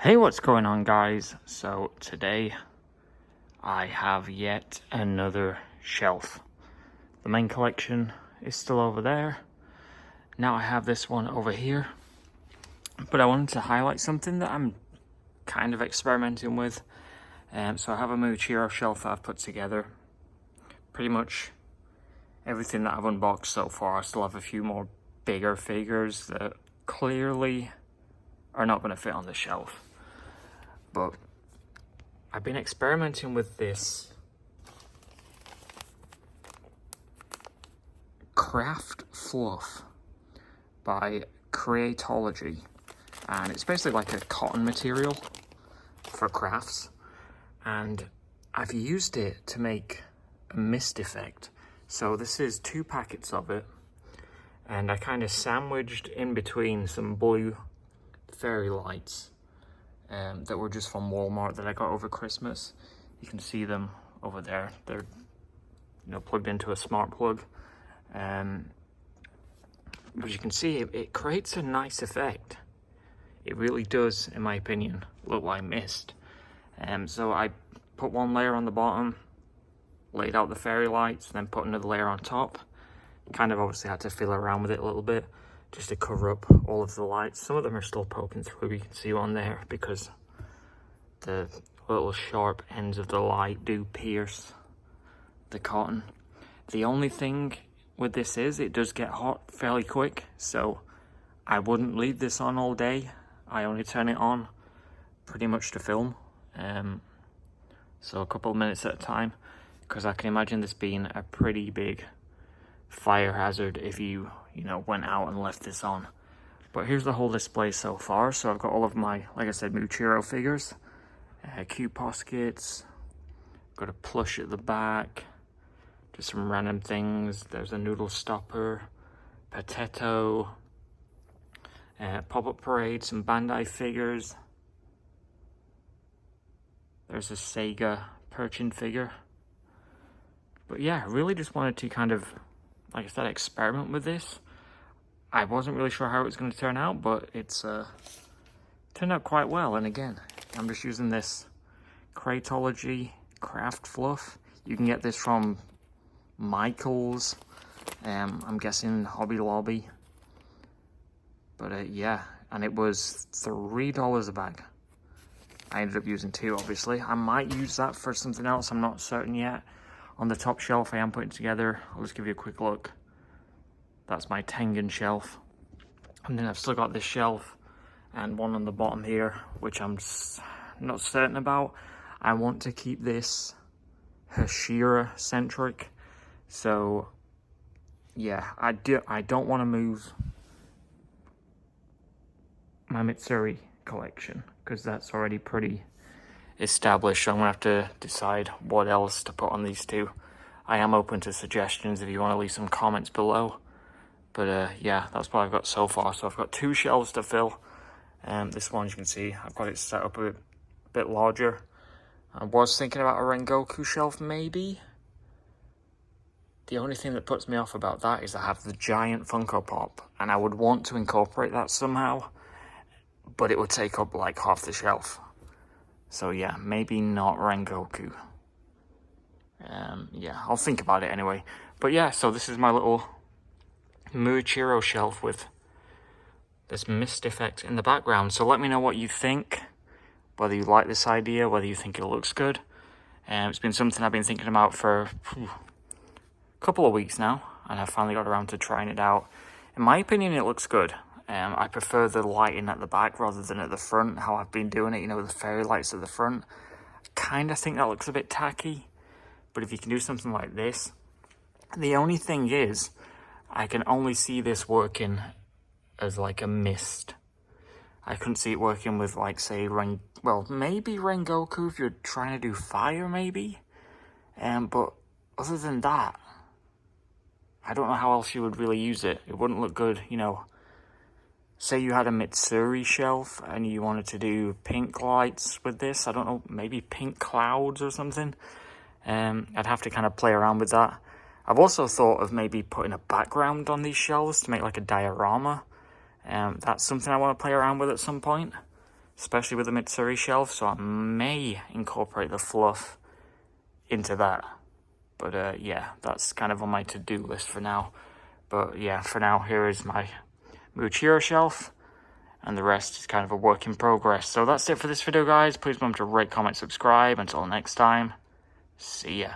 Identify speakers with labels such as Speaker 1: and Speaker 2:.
Speaker 1: Hey, what's going on, guys? So today I have yet another shelf. The main collection is still over there. Now I have this one over here, but I wanted to highlight something that I'm kind of experimenting with. So I have a Muichiro shelf that I've put together. Pretty much everything that I've unboxed so far. I still have a few more bigger figures that clearly are not going to fit on the shelf. But I've been experimenting with this craft fluff by Creatology, and it's basically like a cotton material for crafts, and I've used it to make a mist effect. So this is 2 packets of it, and I kind of sandwiched in between some blue fairy lights that were just from Walmart that I got over Christmas. You can see them over there. They're plugged into a smart plug. But you can see it creates a nice effect. It really does, in my opinion, look like mist. So I put one layer on the bottom, laid out the fairy lights, then put another layer on top. Kind of obviously had to fiddle around with it a little bit just to cover up all of the lights. Some of them are still poking through, you can see one there, because the little sharp ends of the light do pierce the cotton. The only thing with this is it does get hot fairly quick, so I wouldn't leave this on all day. I only turn it on pretty much to film, so a couple of minutes at a time, because I can imagine this being a pretty big fire hazard if you went out and left this on. But here's the whole display so far. So I've got all of my, like I said, Muichiro figures, cute poskets, got a plush at the back, just some random things. There's a noodle stopper, potato, pop-up parade, some Bandai figures. There's a Sega Perchin figure. But yeah, I really just wanted to kind of, like I said, experiment with this. I wasn't really sure how it was going to turn out, but it's turned out quite well. And again, I'm just using this Creatology craft fluff. You can get this from Michael's, I'm guessing Hobby Lobby. But yeah, and it was $3 a bag. I ended up using 2, obviously. I might use that for something else, I'm not certain yet. On the top shelf I am putting together, I'll just give you a quick look. That's my Tengen shelf. And then I've still got this shelf and one on the bottom here, which I'm not certain about. I want to keep this Hashira centric. So yeah, I don't want to move my Mitsuri collection, because that's already pretty established. So I'm gonna have to decide what else to put on these 2. I am open to suggestions if you want to leave some comments below. But yeah, that's what I've got so far. So I've got 2 shelves to fill. This one, as you can see, I've got it set up a bit larger. I was thinking about a Rengoku shelf, maybe. The only thing that puts me off about that is I have the giant Funko Pop, and I would want to incorporate that somehow, but it would take up like half the shelf. So yeah, maybe not Rengoku. Yeah, I'll think about it anyway. But yeah, so this is my little Muichiro shelf with this mist effect in the background. So let me know what you think, whether you like this idea, whether you think it looks good. It's been something I've been thinking about for a couple of weeks now, and I finally got around to trying it out. In my opinion, it looks good. I prefer the lighting at the back rather than at the front, how I've been doing it, the fairy lights at the front. I kind of think that looks a bit tacky, but if you can do something like this. The only thing is, I can only see this working as like a mist. I couldn't see it working with, like, say, maybe Rengoku if you're trying to do fire, maybe. But other than that, I don't know how else you would really use it. It wouldn't look good, Say you had a Mitsuri shelf and you wanted to do pink lights with this. I don't know, maybe pink clouds or something. I'd have to kind of play around with that. I've also thought of maybe putting a background on these shelves to make like a diorama. That's something I want to play around with at some point. especially with the Mitsuri shelf, so I may incorporate the fluff into that. But yeah, that's kind of on my to-do list for now. But yeah, for now, here is my Muichiro shelf, and the rest is kind of a work in progress. So that's it for this video, guys. Please remember to rate, comment, subscribe. Until next time, see ya.